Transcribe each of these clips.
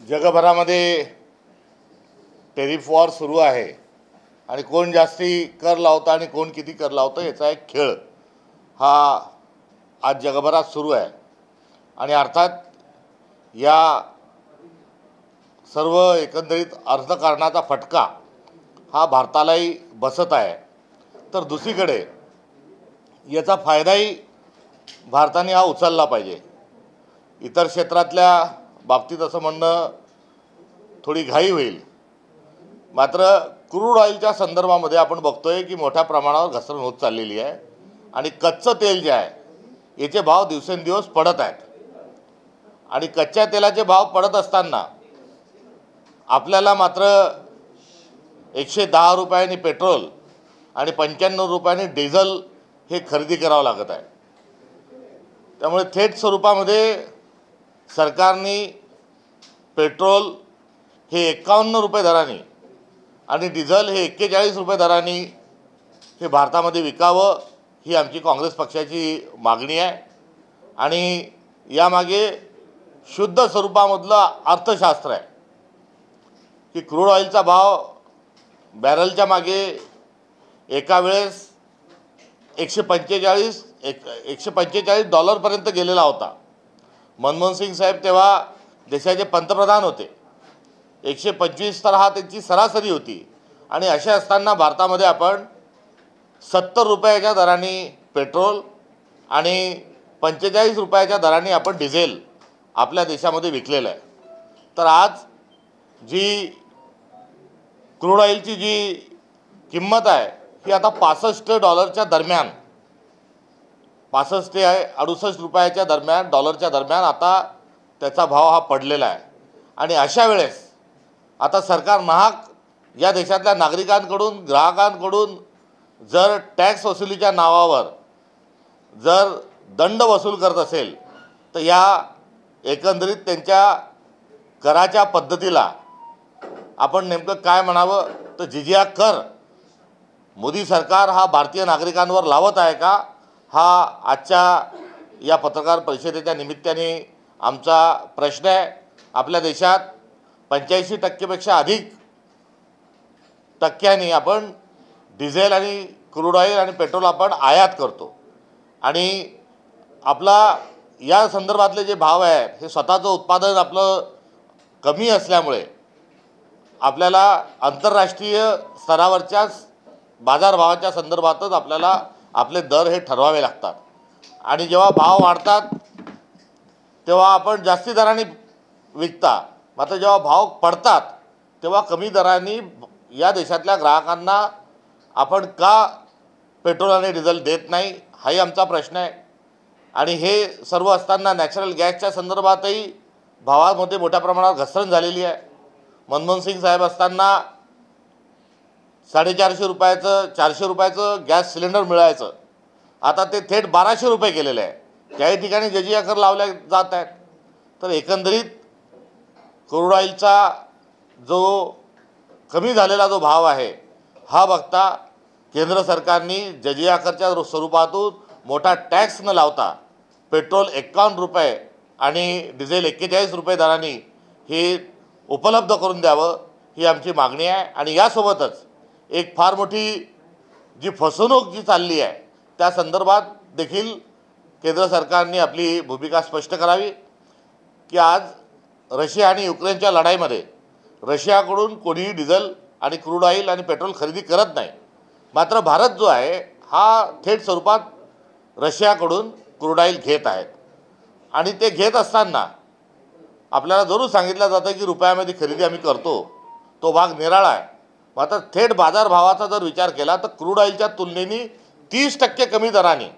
जगभरामध्ये tariff war सुरू आहे आणि कोण जास्ती कर लावतं आणि कोण किती कर लावतं याचा एक खेळ हा आज जगभरात सुरू आहे। आणि अर्थात या सर्व एकंदरीत अर्थकारणाचा फटका हा भारतालाही बसत आहे। तर दुसरीकडे याचा फायदाही भारताने हा उचलला पाहिजे। इतर क्षेत्रातल्या बाबतीत असं म्हणणं थोडी घाई होईल, मात्र क्रूड ऑइलच्या संदर्भामध्ये आपण बघतोय की मोठ्या प्रमाणावर घसरण होत चाललेली आहे आणि कच्चं तेल जे आहे याचे भाव दिवसेंदिवस पडत आहेत। आणि कच्च्या तेलाचे भाव पडत असताना आपल्याला मात्र 110 रुपयांनी पेट्रोल आणि 95 रुपयांनी डिझेल हे खरेदी करावं लागत आहे। त्यामुळे थेट स्वरूपामध्ये सरकारने पेट्रोल हे 51 रुपये दराने आणि डिझेल हे 41 रुपये दराने हे भारतामध्ये विकावं ही आमची काँग्रेस पक्षाची मागणी आहे। आणि यामागे शुद्ध स्वरूपामधलं अर्थशास्त्र आहे की क्रूड ऑइलचा भाव बॅरलच्या मागे एका वेळेस 145 डॉलरपर्यंत गेलेला होता। मनमोहन सिंग साहेब तेव्हा देशाचे पंतप्रधान होते। 125 तर हा त्यांची सरासरी होती। आणि अशा असताना भारतामध्ये आपण 70 रुपयाच्या दराने पेट्रोल आणि 45 रुपयाच्या दराने आपण डिझेल आपल्या देशामध्ये विकलेलं आहे। तर आज जी क्रूड ऑइलची जी किंमत आहे ही आता $65 दरम्यान, 65 ते 68 रुपयाच्या दरम्यान, डॉलरच्या दरम्यान आता त्याचा भाव हा पडलेला आहे। आणि अशा वेळेस आता सरकार महाग या देशातल्या नागरिकांकडून, ग्राहकांकडून जर टॅक्स वसुलीच्या नावावर जर दंड वसूल करत असेल तर या एकंदरीत त्यांच्या कराच्या पद्धतीला आपण नेमकं काय म्हणावं, तर जिजिया कर मोदी सरकार हा भारतीय नागरिकांवर लावत आहे का, हा आजच्या या पत्रकार परिषदेच्या निमित्ताने आमचा प्रश्न आहे। आपल्या देशात 85% अधिक टक्क्यांनी आपण डिझेल आणि क्रूड ऑइल आणि पेट्रोल आपण आयात करतो। आणि आपला या संदर्भातले जे भाव आहेत हे स्वतःचं उत्पादन आपलं कमी असल्यामुळे आपल्याला आंतरराष्ट्रीय स्तरावरच्याच बाजारभावाच्या संदर्भातच आपल्याला आपले दर हे ठरवावे लागतात। आणि जेव्हा भाव वाढतात तेव्हा आपण जास्ती दराने विकता, मात्र जेव्हा भाव पडतात तेव्हा कमी दराने या देशातल्या ग्राहकांना आपण का पेट्रोल आणि डिझेल देत नाही, हाही आमचा प्रश्न आहे। आणि हे सर्व असताना नॅचरल गॅसच्या संदर्भातही भावामध्ये मोठ्या प्रमाणात घसरण झालेली आहे। मनमोहन सिंग साहेब असताना 450 रुपयाचं 400 रुपयाचं गॅस सिलेंडर मिळायचं, आता ते थेट 1200 रुपये केलेलं आहे। काही ठिकाणी जजिया कर लावल्या जात आहेत। तर एकंदरीत क्रूड ऑइलचा जो कमी झालेला जो भाव आहे हा बघता केंद्र सरकारने जजिया करच्या स्वरूपातून मोठा टॅक्स न लावता पेट्रोल 51 रुपये आणि डिझेल 41 रुपये दराने हे उपलब्ध करून द्यावं ही आमची मागणी आहे। आणि यासोबतच एक फार मोठी जी फसवणूक जी चालली आहे त्या संदर्भात देखील केंद्र सरकारने आपली भूमिका स्पष्ट करावी की आज रशिया आणि युक्रेनच्या लढाईमध्ये रशियाकडून कोणीही डिझेल आणि क्रूड ऑइल आणि पेट्रोल खरेदी करत नाही, मात्र भारत जो आहे हा थेट स्वरूपात रशियाकडून क्रूड ऑइल घेत आहेत। आणि ते घेत असताना आपल्याला जरूर सांगितलं जातं की रुपयामध्ये खरेदी आम्ही करतो, तो भाग निराळा आहे। मात्र थेट बाजारभावाचा जर विचार केला तर क्रूड ऑइलच्या तुलनेने 30% कमी दराने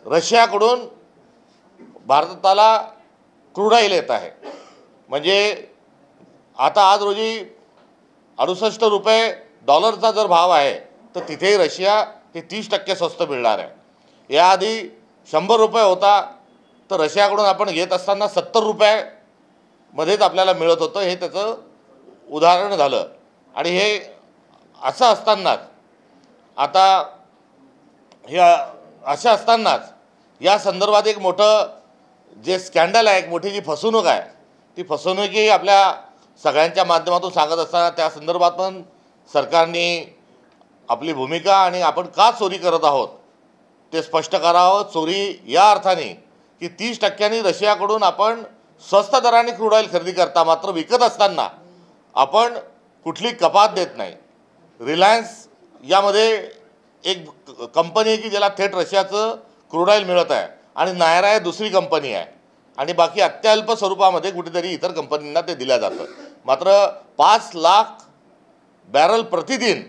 रशियाकडून भारताला क्रूड ऑइल येत आहे। म्हणजे आता आज रोजी 68 रुपये डॉलरचा जर भाव आहे तर तिथेही रशिया हे 30% स्वस्त मिळणार आहे। याआधी 100 रुपये होता तर रशियाकडून आपण घेत असताना 70 रुपयामध्येच आपल्याला मिळत होतं, हे त्याचं उदाहरण झालं। आणि हे असं असतानाच आता हे अशा असतानाच या संदर्भात एक मोठं जे स्कॅन्डल आहे, एक मोठी जी फसवणूक आहे ती फसवणुकी आपल्या सगळ्यांच्या माध्यमातून सांगत असताना त्या संदर्भात पण सरकारने आपली भूमिका आणि आपण का चोरी करत आहोत ते स्पष्ट करावं. चोरी या अर्थाने की 30% रशियाकडून आपण स्वस्त दराने क्रूड ऑइल खरेदी करता, मात्र विकत असताना आपण कुठली कपात देत नाही. रिलायन्स यामध्ये एक कंपनी आहे की ज्याला थेट रशियाचं क्रूड ऑइल मिळत आहे आणि नायरा हे दुसरी कंपनी आहे आणि बाकी अत्यल्प स्वरूपामध्ये कुठेतरी इतर कंपनींना ते दिलं जातं. मात्र 5 लाख बॅरल प्रतिदिन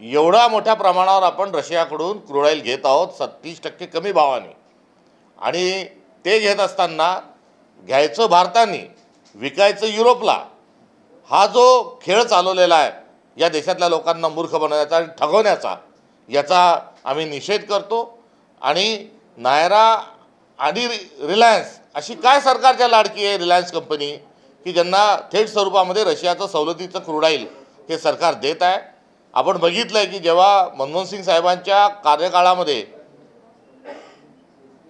एवढा मोठ्या प्रमाणावर आपण रशियाकडून क्रूड ऑइल घेत आहोत 30% कमी भावाने. आणि ते घेत असताना घ्यायचं भारताने, विकायचं युरोपला, हा जो खेळ चालवलेला आहे या देशातल्या लोकांना मूर्ख बनवण्याचा आणि ठगवण्याचा, याचा आम्ही निषेध करतो. आणि नायरा आणि रिलायन्स अशी काय सरकारच्या लाडकी आहे रिलायन्स कंपनी की ज्यांना थेट स्वरूपामध्ये रशियाचं सवलतीचं क्रूड ऑइल हे सरकार देत आहे. आपण बघितलं आहे की जेव्हा मनमोहन सिंग साहेबांच्या कार्यकाळामध्ये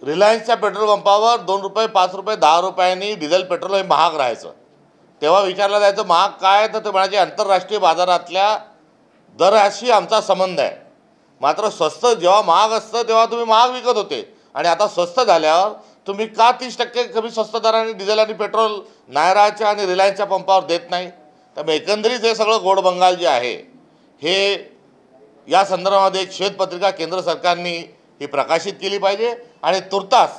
रिलायन्सच्या पेट्रोल पंपावर 2 रुपये, 5 रुपये, 10 रुपयांनी डिझेल पेट्रोल हे महाग राहायचं, तेव्हा विचारलं जायचं महाग काय, तर ते म्हणायचे आंतरराष्ट्रीय बाजारातल्या दराशी आमचा संबंध आहे. मात्र स्वस्त जेव्हा महाग असतं तेव्हा तुम्ही महाग विकत होते आणि आता स्वस्त झाल्यावर तुम्ही का 30% कमी स्वस्त दराने डिझेल आणि पेट्रोल नायराच्या आणि रिलायन्सच्या पंपावर देत नाही. त्यामुळे एकंदरीत हे सगळं गोड बंगाल जे आहे हे या संदर्भामध्ये एक श्वेतपत्रिका केंद्र सरकारने ही प्रकाशित केली पाहिजे आणि तुर्तास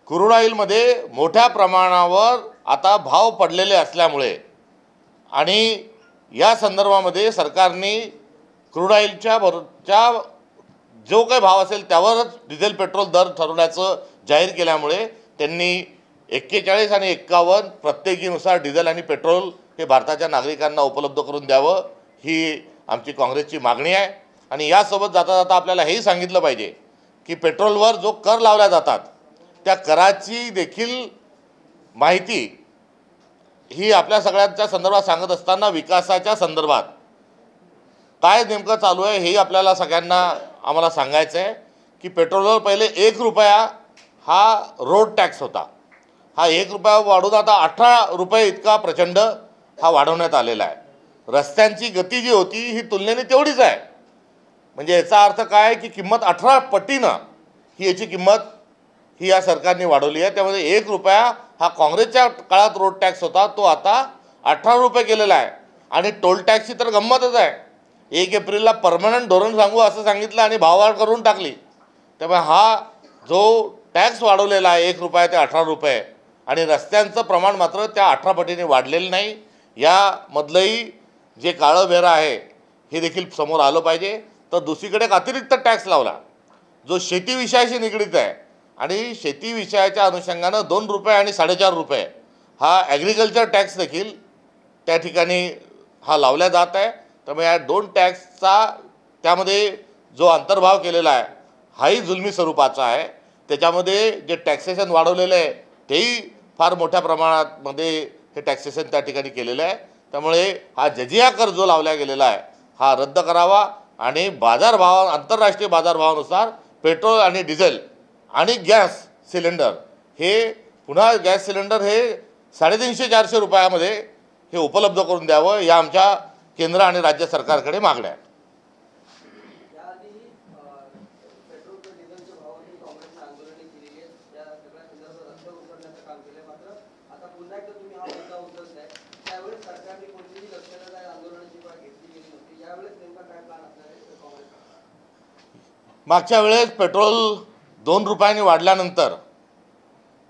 क्रूड ऑइलमध्ये मोठ्या प्रमाणावर आता भाव पडलेले असल्यामुळे आणि या संदर्भामध्ये सरकारने क्रूड ऑइलच्या जो काही भाव असेल त्यावरच डिझेल पेट्रोल दर ठरवण्याचं जाहीर केल्यामुळे त्यांनी 41 आणि 51 प्रत्येकीनुसार डिझेल आणि पेट्रोल हे भारताच्या नागरिकांना उपलब्ध करून द्यावं ही आमची काँग्रेसची मागणी आहे. आणि यासोबत जाता जाता आपल्याला हेही सांगितलं पाहिजे की पेट्रोलवर जो कर लावल्या जातात त्या कराची देखील माहिती ही आपल्या सगळ्यांच्या संदर्भात सांगत असताना विकासाच्या संदर्भात काय नेमकं चालू आहे हे आपल्याला सगळ्यांना आम्हाला सांगायचं आहे. की पेट्रोलवर पहिले 1 रुपया हा रोड टॅक्स होता, हा 1 रुपया वाढून आता 18 रुपये इतका प्रचंड हा वाढवण्यात आलेला आहे. रस्त्यांची गती जी होती ही तुलनेने तेवढीच आहे. म्हणजे याचा अर्थ काय की किंमत 18 पटीनं ही याची किंमत ही या सरकारने वाढवली आहे. त्यामध्ये 1 रुपया हा काँग्रेसच्या काळात रोड टॅक्स होता, तो आता 18 रुपये केलेला आहे. आणि टोल टॅक्सची तर गंमतच आहे, 1 एप्रिलला परमनंट धोरण सांगू असं सांगितलं आणि भाववाढ करून टाकली. त्यामुळे हा जो टॅक्स वाढवलेला आहे 1 रुपया ते 18 रुपये आणि रस्त्यांचं प्रमाण मात्र त्या 18 पटीने वाढलेलं नाही. यामधलंही जे काळं बेरं आहे हे देखील समोर आलं पाहिजे. तर दुसरीकडे एक अतिरिक्त टॅक्स लावला जो शेती विषयाशी निगडीत आहे आणि शेती विषयाच्या अनुषंगानं 2 रुपये आणि 4.5 रुपये हा ॲग्रिकल्चर टॅक्स देखील त्या ठिकाणी हा लावला जात आहे. त्यामुळे या 2 टॅक्सचा त्यामध्ये जो अंतर्भाव केलेला आहे हाही जुलमी स्वरूपाचा आहे. त्याच्यामध्ये जे टॅक्सेशन वाढवलेलं आहे तेही फार मोठ्या प्रमाणामध्ये हे टॅक्सेशन त्या ठिकाणी केलेलं आहे. त्यामुळे हा जजिया कर जो लावला गेलेला आहे हा रद्द करावा आणि बाजारभाव आंतरराष्ट्रीय बाजारभावानुसार पेट्रोल आणि डिझेल आणि गॅस सिलेंडर हे पुन्हा गॅस सिलेंडर हे 350-400 रुपयामध्ये हे उपलब्ध करून द्यावं या आमच्या केंद्र आणि राज्य सरकारकडे मागण्या आहेत. मागच्या वेळेस पेट्रोल 2 रुपयांनी वाढल्यानंतर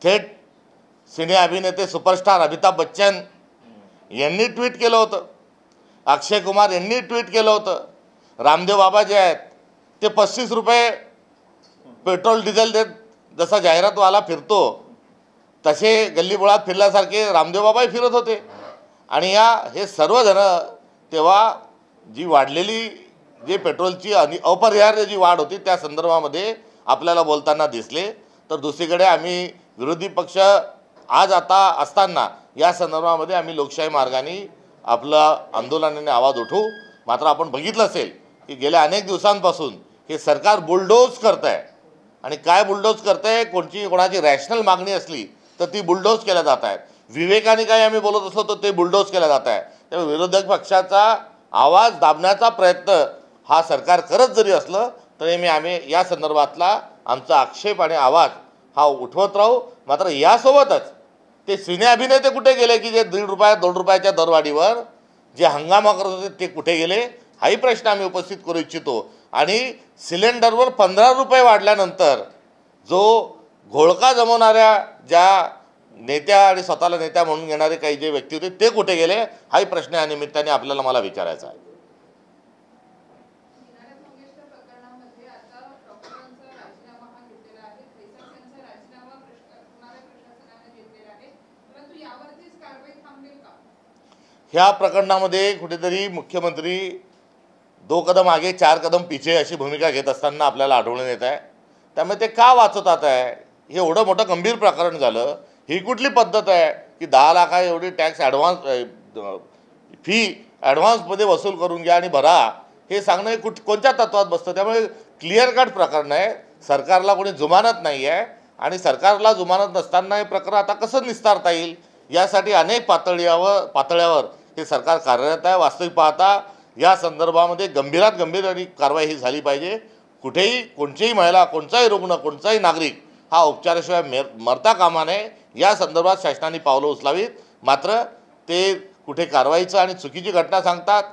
थेट सिने अभिनेते सुपरस्टार अमिताभ बच्चन यांनी ट्विट केलं होतं, अक्षय कुमार यांनी ट्विट केलं होतं, रामदेव बाबा जे आहेत ते 35 रुपये पेट्रोल डिझेल देत जसा जाहिरातवाला फिरतो तसे गल्लीबोळात फिरल्यासारखे रामदेव बाबाही फिरत होते. आणि हे सर्वजण तेव्हा जी वाढलेली जे पेट्रोलची अपरिहार्य जी वाढ होती त्या संदर्भामध्ये आपल्याला बोलताना दिसले. तर दुसरीकडे आम्ही विरोधी पक्ष आज आता असताना या संदर्भामध्ये आम्ही लोकशाही मार्गाने आपलं आंदोलनाने आवाज उठवू. मात्र आपण बघितलं असेल की गेल्या अनेक दिवसांपासून हे सरकार बुलडोज करत आहे आणि काय बुलडोज करत आहे, कोणाची रॅशनल मागणी असली तर ती बुलडोज केल्या जात आहेत. विवेकाने काही आम्ही बोलत असलो तर ते बुलडोज केला जात आहे. त्यामुळे विरोधक पक्षाचा आवाज दाबण्याचा प्रयत्न हा सरकार करत जरी असलं तरी आम्ही या संदर्भातला आमचा आक्षेप आणि आवाज हा उठवत राहू. मात्र यासोबतच ते सिने अभिनेते कुठे गेले की जे ₹1.5 ₹2 दरवाढीवर जे हंगामा करत होते ते कुठे गेले हाही प्रश्न आम्ही उपस्थित करू इच्छितो. आणि सिलेंडरवर ₹15 वाढल्यानंतर जो घोळका जमवणाऱ्या ज्या नेत्या आणि स्वतःला नेत्या म्हणून घेणारे काही जे व्यक्ती होते ते कुठे गेले हाही प्रश्न या निमित्ताने आपल्याला मला विचारायचा आहे. ह्या प्रकरणामध्ये कुठेतरी मुख्यमंत्री 2 कदम आगे 4 कदम पीछे अशी भूमिका घेत असताना आपल्याला आढळून येत आहे. त्यामुळे ते का वाचतात आहे? हे एवढं मोठं गंभीर प्रकरण झालं, ही कुठली पद्धत आहे की 10 लाख एवढी टॅक्स फी ॲडव्हान्समध्ये वसूल करून घ्या आणि भरा, हे सांगणं हे कोणत्या तत्वात बसतं? त्यामुळे क्लिअर कट प्रकरण आहे. सरकारला कोणी जुमानत नाही आहे आणि सरकारला जुमानत नसताना हे प्रकरण आता कसं निस्तारता येईल यासाठी अनेक पातळ्यावर हे सरकार कार्यरत आहे. वास्तविक पाहता या संदर्भामध्ये गंभीरात गंभीर आणि कारवाई ही झाली पाहिजे. कुठेही कोणतीही महिला, कोणताही रुग्ण, कोणताही नागरिक हा उपचाराशिवाय मरता कामा नये या संदर्भात शासनाने पावलं उचलावीत. मात्र ते कुठे कारवाईचं आणि चुकीची घटना सांगतात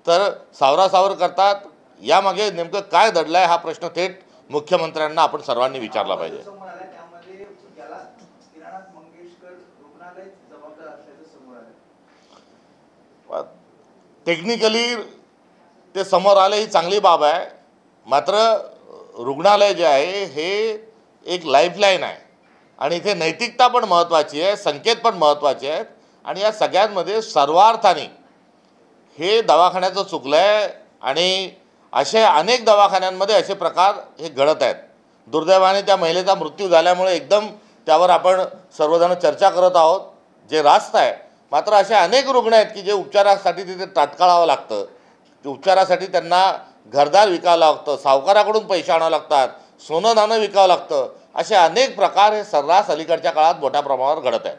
तर सावरासावर करतात. यामागे नेमकं काय दडलं आहे हा प्रश्न थेट मुख्यमंत्र्यांना आपण सर्वांनी विचारला पाहिजे. टेक्निकली ते समोर आले ही चांगली बाब आहे. मात्र रुग्णालय जे आहे हे एक लाईफलाईन आहे आणि इथे नैतिकता पण महत्त्वाची आहे, संकेत पण महत्त्वाचे आहेत. आणि या सगळ्यांमध्ये सर्वार्थाने हे दवाखान्याचं चुकलं आहे आणि असे अनेक दवाखान्यांमध्ये असे प्रकार हे घडत आहेत. दुर्दैवाने त्या महिलेचा मृत्यू झाल्यामुळे एकदम त्यावर आपण सर्वजण चर्चा करत आहोत, जे रास्त आहे. मात्र असे अनेक रुग्ण आहेत की जे उपचारासाठी तिथे ताटकळावं लागतं. उपचारासाठी त्यांना घरदार विकावं लागतं, सावकाराकडून पैसे आणावं लागतात, सोनं नाणं विकावं लागतं. असे अनेक प्रकार हे सर्रास अलीकडच्या काळात मोठ्या प्रमाणावर घडत आहेत.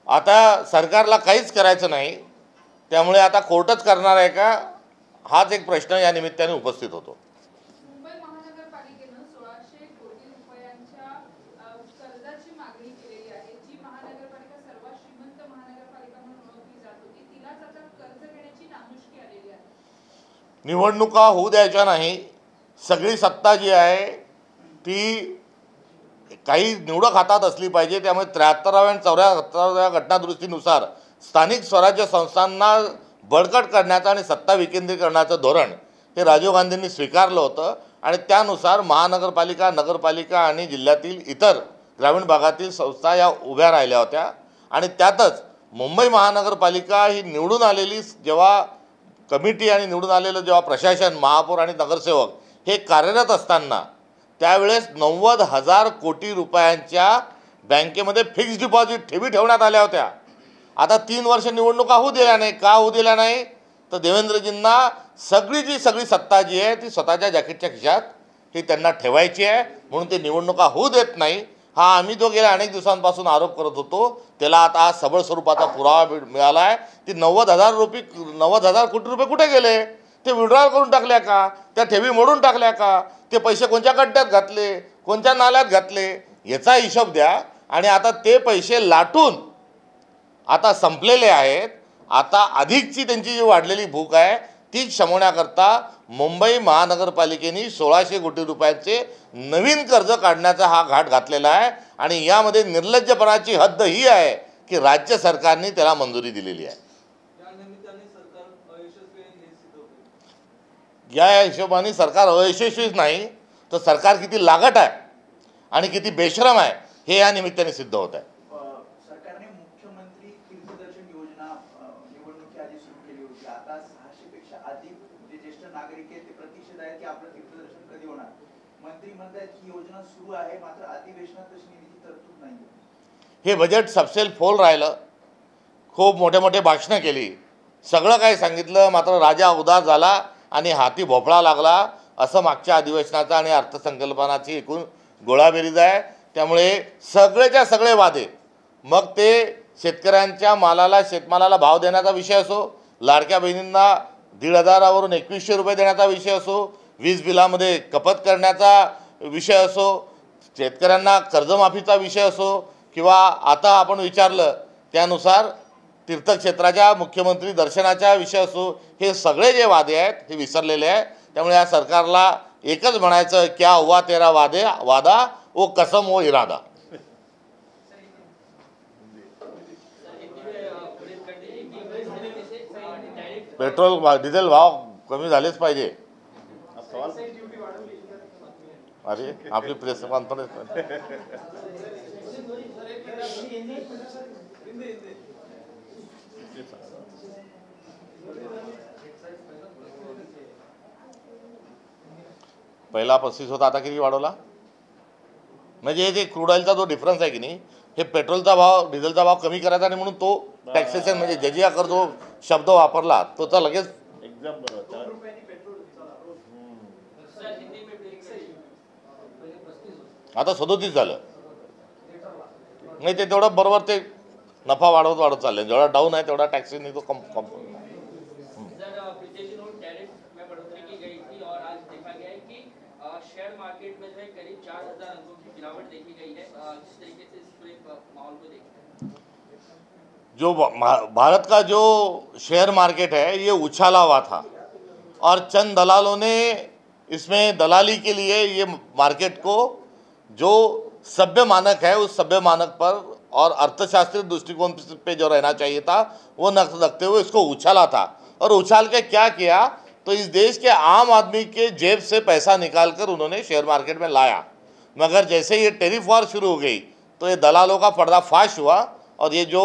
आता सरकारला काहीच करायचं नाही, त्यामुळे आता कोर्टच करणार आहे का हाच एक प्रश्न या निमित्ताने उपस्थित होतो. मुंबई महानगरपालिकेनं 1600 कोटी रुपयांच्या कर्जाची मागणी केलेली आहे. जी महानगरपालिका सर्वात श्रीमंत महानगरपालिका म्हणून ओळखली जात होती, तिलाच आता कर्ज घेण्याची नामुष्की आलेली आहे. निवडणुका होऊ द्यायच्या नाही. सगळी सत्ता जी आहे ती काही निवडक हातात असली पाहिजे. त्यामुळे 73व्या आणि 74व्या घटनादुरुस्तीनुसार स्थानिक स्वराज्य संस्थांना बळकट करण्याचं आणि सत्ता विकेंद्रीकरणाचं धोरण हे राजीव गांधींनी स्वीकारलं होतं आणि त्यानुसार महानगरपालिका, नगरपालिका आणि जिल्ह्यातील इतर ग्रामीण भागातील संस्था या उभ्या राहिल्या होत्या. आणि त्यातच मुंबई महानगरपालिका ही निवडून आलेली जेव्हा कमिटी आणि निवडून आलेलं जेव्हा प्रशासन, महापौर आणि नगरसेवक हे कार्यरत असताना त्यावेळेस 90,000 कोटी रुपयांच्या बँकेमध्ये फिक्स्ड डिपॉझिट ठेवण्यात आल्या होत्या. आता 3 वर्ष निवडणुका होऊ दिल्या नाही. का होऊ दिल्या नाही? तर देवेंद्रजींना सगळी सत्ता जी आहे ती स्वतःच्या जॅकेटच्या खिशात ही त्यांना ठेवायची आहे, म्हणून ते निवडणुका होऊ देत नाही. हा आम्ही तो गेल्या अनेक दिवसांपासून आरोप करत होतो. त्याला आता सबळ स्वरूपाचा पुरावा मिळाला आहे. ती 90,000 कोटी रुपये कुठे गेले? ते विड्रॉल करून टाकल्या का? त्या ठेवी मोडून टाकल्या का? ते पैसे कोणत्या गड्ड्यात घातले, कोणत्या नाल्यात घातले याचा हिशोब द्या. आणि आता ते पैसे लाटून आता संपलेले आहेत. आता अधिकची त्यांची जी वाढलेली भूक आहे ती शमवण्याकरता मुंबई महानगरपालिकेने 1600 कोटी रुपयांचे नवीन कर्ज काढण्याचा हा घाट घातलेला आहे. आणि यामध्ये निर्लज्जपणाची हद्द ही आहे की राज्य सरकारने त्याला मंजुरी दिलेली आहे. या हिशोबाने सरकार अयशस्वीच नाही तर सरकार किती लागट आहे आणि किती बेशरम आहे हे या निमित्ताने सिद्ध होत आहे. सरकारने मुख्यमंत्री तीर्थदर्शन योजना निवडणुकीच्या आधी सुरू केली होती. आता 600 पेक्षा अधिक जे ज्येष्ठ नागरिक आहेत ते प्रतीक्षेत आहेत की आपलं तीर्थदर्शन कधी होणार. मंत्री म्हणतात की योजना सुरू आहे, मात्र अधिवेशनात तशी निधीची तरतूद नाही. हे बजेट सबसेल फोल राहिलं. खूप मोठे भाषणं केली, सगळं काही सांगितलं, मात्र राजा उदास झाला आणि हाती भोपळा लागला. असं मागच्या अधिवेशनाचा आणि अर्थसंकल्पनाची एकूण गोळाबेरीज आहे. त्यामुळे सगळेच्या सगळे वादे, मग ते शेतकऱ्यांच्या मालाला शेतमालाला भाव देण्याचा विषय असो, लाडक्या बहिणींना 1,500 वरून 2,100 रुपये देण्याचा विषय असो, वीज बिलामध्ये कपात करण्याचा विषय असो, शेतकऱ्यांना कर्जमाफीचा विषय असो, किंवा आता आपण विचारलं त्यानुसार तीर्थक्षेत्राच्या मुख्यमंत्री दर्शनाचा विषय असो, हे सगळे जे वादे आहेत हे विसरलेले आहे. त्यामुळे या सरकारला एकच म्हणायचं, क्या हुआ तेरा वादा वो कसम वो इरादा. पेट्रोल डिझेल भाव कमी झालेच पाहिजे. अरे आपली प्रेस कॉन्फरन्स पहिला 35 होता, आता किती वाढवला. म्हणजे हे क्रूड ऑइलचा जो डिफरन्स आहे की नाही, हे पेट्रोलचा भाव डिझेलचा भाव कमी करायचा आणि म्हणून तो टॅक्सेशन म्हणजे जजिया कर जो शब्द वापरला तो तर लगेच एकदम बरोबर. आता 37 झालं नाही, ते तेवढं बरोबर ते नफा वाढवत चालले. जेवढा डाऊन आहे तेवढा टॅक्सेशन तो कम. शेयर मार्केट में जो है करीब 4,000 अंकों की गिरावट देखी गई है. जिस तरीके से इस पूरे माहौल को देखते हैं, जो भारत का जो शेयर मार्केट है ये उछाला हुआ था और चंद दलालों ने इसमें दलाली के लिए ये मार्केट को जो सभ्य मानक है उस सभ्य मानक पर और अर्थशास्त्रीय दृष्टिकोण पे जो रहना चाहिए था वो न रखते हुए इसको उछाला था. और उछाल के क्या किया, तो इस देश के आम आदमी के जेब से पैसा निकालकर उन्होंने शेयर मार्केट में लाया. मगर जैसे ये टेरिफ वॉर शुरू हो गई तो ये दलालों का पर्दाफाश हुआ और ये जो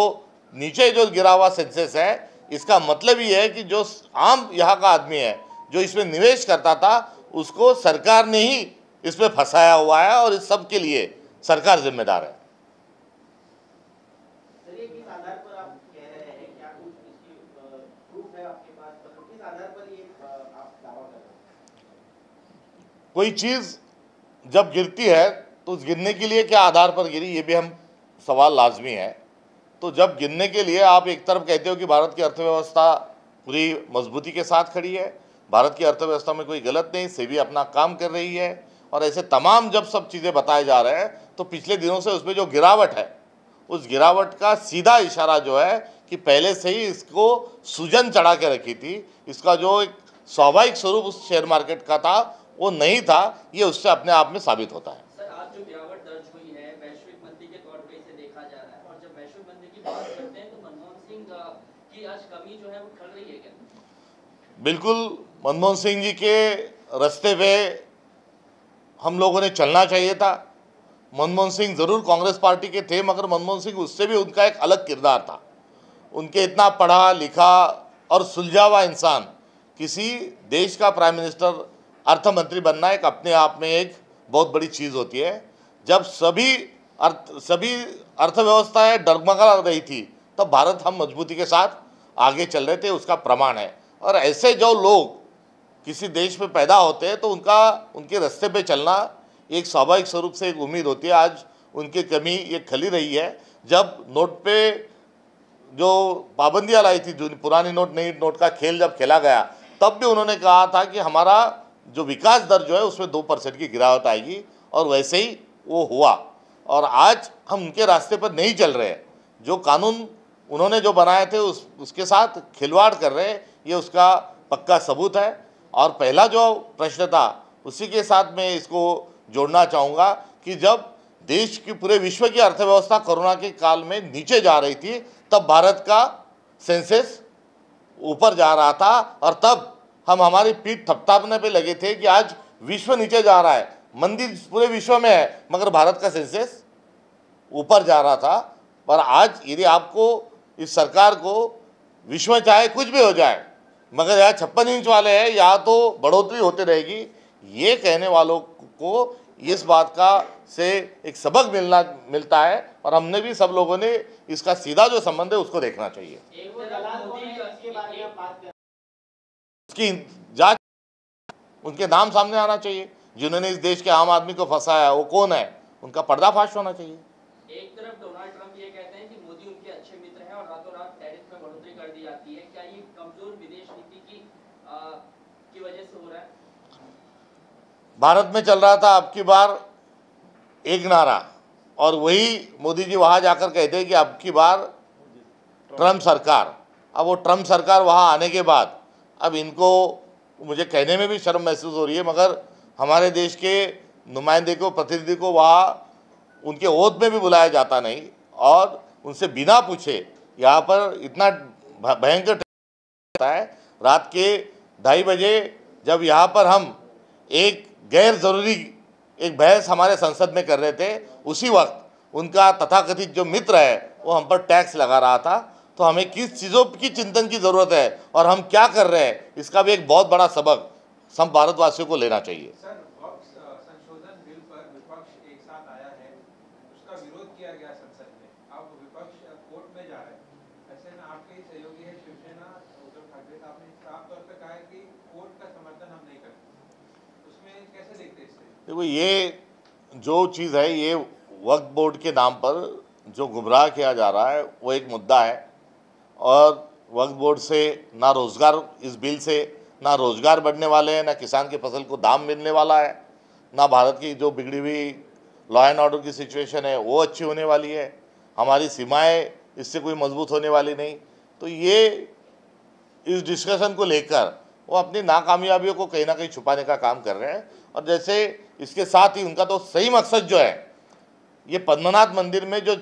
नीचे जो गिरा हुआ सेंसेस है, इसका मतलब ये है कि जो आम यहाँ का आदमी है जो इसमें निवेश करता था उसको सरकार ने ही इसमें फंसाया हुआ है और इस सब के लिए सरकार जिम्मेदार है. कोई चीज़ जब गिरती है तो उस गिरने के लिए क्या आधार पर गिरी, ये भी हम सवाल लाजमी है. तो जब गिरने के लिए आप एक तरफ कहते हो कि भारत की अर्थव्यवस्था पूरी मजबूती के साथ खड़ी है, भारत की अर्थव्यवस्था में कोई गलत नहीं, सेबी अपना काम कर रही है, और ऐसे तमाम जब सब चीज़ें बताए जा रहे हैं तो पिछले दिनों से उसमें जो गिरावट है उस गिरावट का सीधा इशारा जो है कि पहले से ही इसको सूजन चढ़ा के रखी थी. इसका जो एक स्वाभाविक स्वरूप उस शेयर मार्केट का था वो नहीं था, ये उससे अपने आप में साबित होता है. सर, आज जो गिरावट दर्ज हुई है वैश्विक मंदी के तौर पे इसे देखा जा रहा है, और जब वैश्विक मंदी की बात करते हैं तो मनमोहन सिंह की आज कमी जो है वो खल रही है क्या? बिल्कुल, मनमोहन सिंह जी के रास्ते पे हम लोगों ने चलना चाहिए था. मनमोहन सिंह ज़रूर कांग्रेस पार्टी के थे, मगर मनमोहन सिंह उससे भी उनका एक अलग किरदार था. उनके इतना पढ़ा लिखा और सुलझा हुआ इंसान, किसी देश का प्राइम मिनिस्टर अर्थ मंत्री बनना एक अपने आप में एक बहुत बड़ी चीज़ होती है. जब सभी अर्थव्यवस्थाएं डगमगा रही थी तब भारत हम मजबूती के साथ आगे चल रहे थे, उसका प्रमाण है. और ऐसे जो लोग किसी देश में पैदा होते हैं तो उनके रास्ते पे चलना एक स्वाभाविक स्वरूप से एक उम्मीद होती है. आज उनकी कमी ये खली रही है. जब नोट पे जो पाबंदियाँ लाई थी, जो पुरानी नोट नई नोट का खेल जब खेला गया, तब भी उन्होंने कहा था कि हमारा जो विकास दर जो है उसमें 2% की गिरावट आएगी, और वैसे ही वो हुआ. और आज हम उनके रास्ते पर नहीं चल रहे हैं. जो कानून उन्होंने जो बनाए थे उसके साथ खिलवाड़ कर रहे हैं, ये उसका पक्का सबूत है. और पहला जो प्रश्न था उसी के साथ मैं इसको जोड़ना चाहूँगा कि जब देश की पूरे विश्व की अर्थव्यवस्था कोरोना के काल में नीचे जा रही थी तब भारत का सेंसेस ऊपर जा रहा था, और तब हम हमारी पीठ थपथापने पे लगे थे कि आज विश्व नीचे जा रहा है, मंदी पूरे विश्व में है, मगर भारत का सेंसेस ऊपर जा रहा था. पर आज यदि आपको इस सरकार को विश्व में चाहे कुछ भी हो जाए मगर यहाँ 56 इंच वाले हैं, यहाँ तो बढ़ोतरी होती रहेगी, ये कहने वालों को इस बात का से एक सबक मिलता है. और हमने भी सब लोगों ने इसका सीधा जो संबंध है उसको देखना चाहिए. उसकी जांच उनके नाम सामने आना चाहिए। जिन्होंने इस देश के आम आदमी को फंसाया वो कौन है, उनका पर्दाफाश होना चाहिए। एक तरफ डोनाल्ड ट्रंप ये कहते हैं कि मोदी उनके अच्छे मित्र हैं और रातों रात टैरिफ में बढ़ोतरी कर दी जाती है, क्या ये कमजोर विदेश नीति की वजह से हो रहा है? भारत में चल रहा था अब की बार एक नारा, और वही मोदी जी वहाँ जाकर कहते हैं कि अब की बार ट्रंप सरकार। अब वो ट्रंप सरकार वहाँ आने के बाद अब इनको, मुझे कहने में भी शर्म महसूस हो रही है, मगर हमारे देश के नुमाइंदे को, प्रतिनिधि को वहाँ उनके ओथ में भी बुलाया जाता नहीं, और उनसे बिना पूछे यहाँ पर इतना भयंकर होता है। रात के 2:30 बजे जब यहाँ पर हम एक गैर ज़रूरी एक बहस हमारे संसद में कर रहे थे, उसी वक्त उनका तथाकथित जो मित्र है वो हम पर टैक्स लगा रहा था। तो हमें किस चीज़ों की चिंतन की ज़रूरत है और हम क्या कर रहे हैं, इसका भी एक बहुत बड़ा सबक सब भारतवासियों को लेना चाहिए। सर, वक्फ संशोधन बिल पर विपक्ष एक साथ आया है, उसका विरोध किया गया संसद में, अब विपक्ष कोर्ट में जा रहा है। ऐसे में आपके ही सहयोगी है शिवसेना उद्धव ठाकरे साहब ने साफ तौर पर कहा है कि कोर्ट का समर्थन हम नहीं करते, उसमें कैसे देखते हैं इससे? देखो, ये जो चीज़ है, ये वक्फ बोर्ड के नाम पर जो गुमराह किया जा रहा है वो एक मुद्दा है, और वक्फ बोर्ड से ना रोज़गार, इस बिल से ना रोज़गार बढ़ने वाले हैं, ना किसान की फसल को दाम मिलने वाला है, ना भारत की जो बिगड़ी हुई लॉ एंड ऑर्डर की सिचुएशन है वो अच्छी होने वाली है, हमारी सीमाएं इससे कोई मजबूत होने वाली नहीं। तो ये इस डिस्कशन को लेकर वो अपनी नाकामयाबियों को कहीं ना कहीं छुपाने का काम कर रहे हैं। और जैसे इसके साथ ही उनका तो सही मकसद जो है, ये पद्मनाभ मंदिर में जो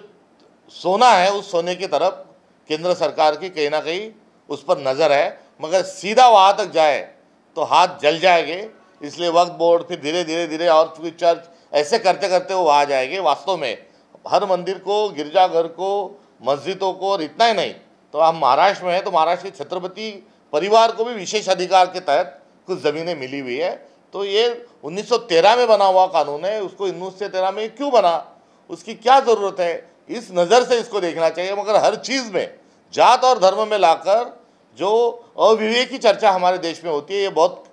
सोना है उस सोने की तरफ केंद्र सरकार की कहीं ना कहीं उस पर नज़र है, मगर सीधा वहाँ तक जाए तो हाथ जल जाएंगे। इसलिए वक्फ बोर्ड फिर धीरे धीरे धीरे और फिर चर्च, ऐसे करते करते वो वहाँ जाएंगे। वास्तव में हर मंदिर को, गिरजाघर को, मस्जिदों को, और इतना ही नहीं तो हम महाराष्ट्र में हैं तो महाराष्ट्र के छत्रपति परिवार को भी विशेष अधिकार के तहत कुछ ज़मीनें मिली हुई है। तो ये 1913 में बना हुआ कानून है, उसको 1913 में क्यों बना, उसकी क्या ज़रूरत है, इस नज़र से इसको देखना चाहिए। मगर हर चीज़ में जात और धर्म में लाकर जो अविवेक की चर्चा हमारे देश में होती है, ये बहुत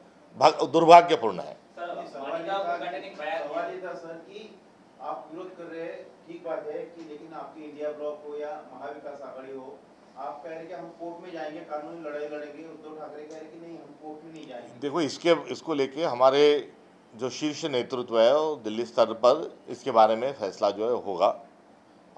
दुर्भाग्यपूर्ण है। सवाल ये था सर कि आप विरोध कर रहे हैं, ठीक बात है कि, लेकिन आपकी इंडिया ब्लॉक हो या महाविकास आघाड़ी हो, आप कह रहे हैं कि हम कोर्ट में जाएंगे, कानूनी लड़ाई लड़ेंगे। उद्धव ठाकरे कह रहे हैं कि नहीं, हम कोर्ट में नहीं जाएंगे। देखो, इसको लेके हमारे जो शीर्ष नेतृत्व है वो दिल्ली स्तर पर इसके बारे में फैसला जो है होगा,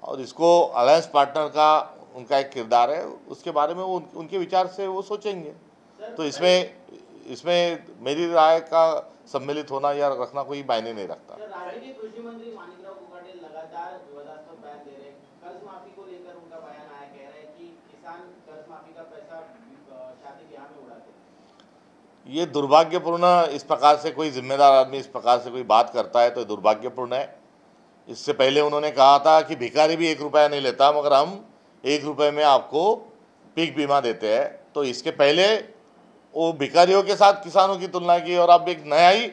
और इसको अलायंस पार्टनर का उनका एक किरदार है, उसके बारे में वो उनके विचार से वो सोचेंगे। तो इसमें मेरी राय का सम्मिलित होना या रखना कोई मायने नहीं रखता। राज्य के कृषि मंत्री माणिकराव कोकाटे लगातार विवादास्पद बयान दे रहे हैं। कर्ज माफी को लेकर उनका बयान आया, कह रहे हैं कि किसान कर्ज माफी का पैसा शादी ब्याह में उड़ाते हैं। ये दुर्भाग्यपूर्ण, इस प्रकार से कोई जिम्मेदार आदमी इस प्रकार से कोई बात करता है तो दुर्भाग्यपूर्ण है। इससे पहले उन्होंने कहा था कि भिखारी भी 1 रुपया नहीं लेता, मगर हम 1 रुपये में आपको पीक बीमा देते हैं। तो इसके पहले वो भिखारियों के साथ किसानों की तुलना की, और अब एक नया ही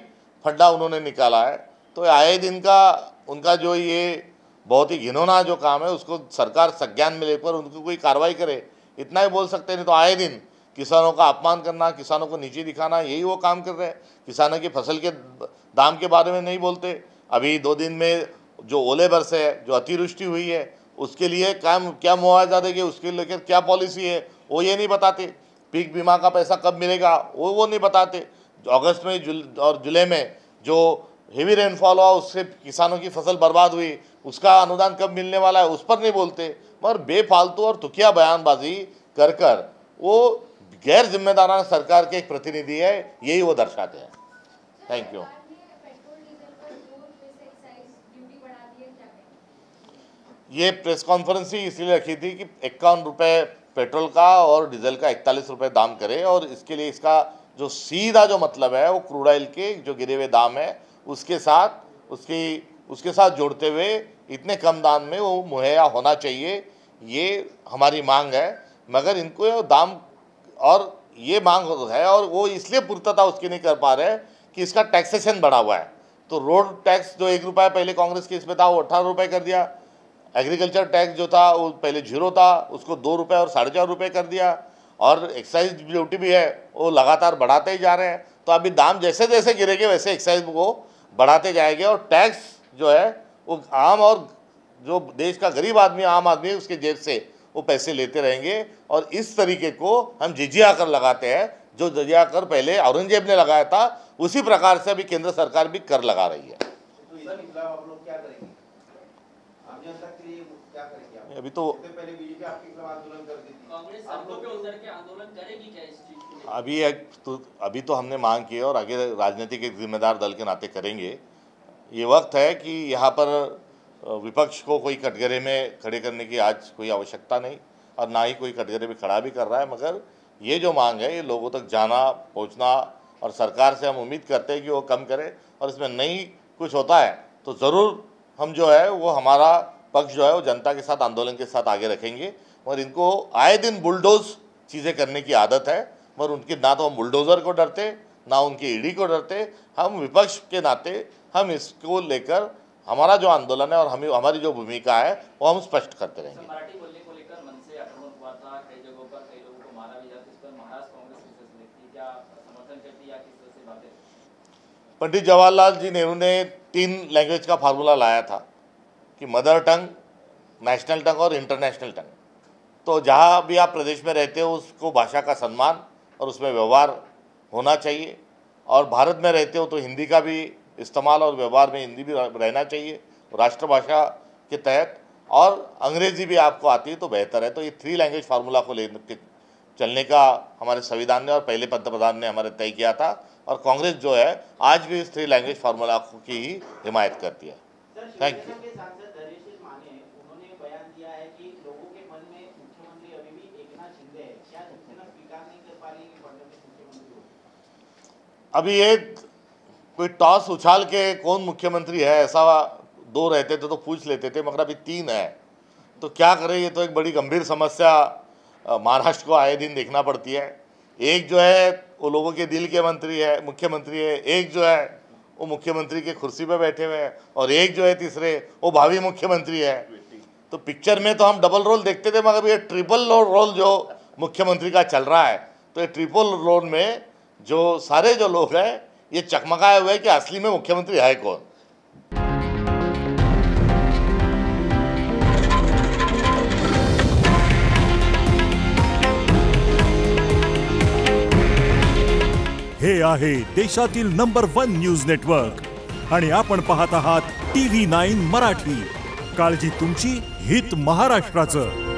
फंडा उन्होंने निकाला है। तो आए दिन का उनका जो ये बहुत ही घिनौना जो काम है, उसको सरकार संज्ञान में लेकर उनको कोई कार्रवाई करे, इतना ही बोल सकते हैं। नहीं तो आए दिन किसानों का अपमान करना, किसानों को नीचे दिखाना, यही वो काम कर रहे हैं। किसानों की फसल के दाम के बारे में नहीं बोलते। अभी 2 दिन में जो ओले बरसे है, जो अतिवृष्टि हुई है, उसके लिए क्या मुआवजा देंगे, उसके लेकर क्या पॉलिसी है, वो ये नहीं बताते। पीक बीमा का पैसा कब मिलेगा वो नहीं बताते। अगस्त में और जुलाई में जो हेवी रेनफॉल हुआ उससे किसानों की फसल बर्बाद हुई, उसका अनुदान कब मिलने वाला है उस पर नहीं बोलते। मगर बेफालतू और तुकिया बयानबाजी कर कर वो गैर जिम्मेदाराना सरकार के एक प्रतिनिधि है, यही वो दर्शाते हैं। Thank you. ये प्रेस कॉन्फ्रेंस ही इसलिए रखी थी कि 51 रुपये पेट्रोल का और डीजल का 41 रुपये दाम करे, और इसके लिए इसका जो सीधा जो मतलब है वो क्रूड ऑयल के जो गिरे हुए दाम है उसके साथ जोड़ते हुए इतने कम दाम में वो मुहैया होना चाहिए, ये हमारी मांग है। मगर इनको दाम और ये मांग है, और वो इसलिए पूर्तता उसकी नहीं कर पा रहे कि इसका टैक्सेशन बढ़ा हुआ है। तो रोड टैक्स जो 1 रुपया पहले कांग्रेस के इसमें था वो 18 रुपये कर दिया। एग्रीकल्चर टैक्स जो था वो पहले 0 था, उसको 2 रुपये और 4.5 रुपये कर दिया। और एक्साइज ड्यूटी भी है वो लगातार बढ़ाते ही जा रहे हैं। तो अभी दाम जैसे जैसे गिरेंगे वैसे एक्साइज को बढ़ाते जाएंगे और टैक्स जो है वो आम और जो देश का गरीब आदमी आम आदमी उसके जेब से वो पैसे लेते रहेंगे। और इस तरीके को हम जिजिया कर लगाते हैं, जो जिजिया कर पहले औरंगजेब ने लगाया था उसी प्रकार से अभी केंद्र सरकार भी कर लगा रही है। तो इसके खिलाफ आप लोग क्या करेंगे? आम जनता के लिए क्या करेंगे आप? अभी तो पहले बीजेपी आपके खिलाफ आंदोलन कर दी थी, कांग्रेस सड़कों पे उतर के आंदोलन करेगी क्या इस चीज को लेकर? अभी तो हमने मांग की है और आगे राजनीतिक एक जिम्मेदार दल के नाते करेंगे। ये वक्त है कि यहाँ पर विपक्ष को कोई कटघरे में खड़े करने की आज कोई आवश्यकता नहीं और ना ही कोई कटघरे में खड़ा भी कर रहा है, मगर ये जो मांग है ये लोगों तक जाना पहुँचना और सरकार से हम उम्मीद करते हैं कि वो कम करे और इसमें नहीं कुछ होता है तो ज़रूर हम जो है वो हमारा पक्ष जो है वो जनता के साथ आंदोलन के साथ आगे रखेंगे। मगर इनको आए दिन बुलडोज चीज़ें करने की आदत है, मगर उनकी ना तो हम बुलडोज़र को डरते ना उनकी ईडी को डरते। हम विपक्ष के नाते हम इसको लेकर हमारा जो आंदोलन है और हमारी जो भूमिका है वो हम स्पष्ट करते रहेंगे। मराठी बोलने को लेकर मन से आक्रमण हुआ था, कई जगहों पर कई लोगों को मारा भी जाता, इस पर महाराष्ट्र कांग्रेस किस तरह से देखती है, क्या समर्थन करती है या किस तरह से बातें? पंडित जवाहरलाल जी नेहरू ने 3 लैंग्वेज का फार्मूला लाया था कि मदर टंग, नेशनल टंग और इंटरनेशनल टंग। तो जहाँ भी आप प्रदेश में रहते हो उसको भाषा का सम्मान और उसमें व्यवहार होना चाहिए और भारत में रहते हो तो हिंदी का भी इस्तेमाल और व्यवहार में हिंदी भी रहना चाहिए राष्ट्रभाषा के तहत, और अंग्रेज़ी भी आपको आती है तो बेहतर है। तो ये 3 लैंग्वेज फार्मूला को लेकर चलने का हमारे संविधान ने और पहले पंतप्रधान ने हमारे तय किया था और कांग्रेस जो है आज भी इस 3 लैंग्वेज फार्मूला की ही हिमायत करती है। Thank you. उन्होंने बयान दिया है कि लोगों के मन में मुख्यमंत्री अभी भी एकनाथ शिंदे है, क्या शिवसेना स्वीकार नहीं कर पा रही कि फडणवीस मुख्यमंत्री हो? अभी एक कोई टॉस उछाल के कौन मुख्यमंत्री है ऐसा 2 रहते थे तो पूछ लेते थे, मगर अभी 3 है तो क्या करें। ये तो एक बड़ी गंभीर समस्या महाराष्ट्र को आए दिन देखना पड़ती है। एक जो है वो लोगों के दिल के मंत्री है, मुख्यमंत्री है, एक जो है वो मुख्यमंत्री के कुर्सी पे बैठे हुए हैं और एक जो है तीसरे वो भावी मुख्यमंत्री है। तो पिक्चर में तो हम डबल रोल देखते थे, मगर ये ट्रिपल रोल जो मुख्यमंत्री का चल रहा है, तो ये ट्रिपल रोल में जो सारे जो लोग हैं ये चकमकाए हुए हैं कि असली में मुख्यमंत्री है कौन। हे आहे देशातील नंबर 1 न्यूज नेटवर्क आणि आपण पाहत आहात TV9 मराठी। काळजी तुमची, हित महाराष्ट्राचं।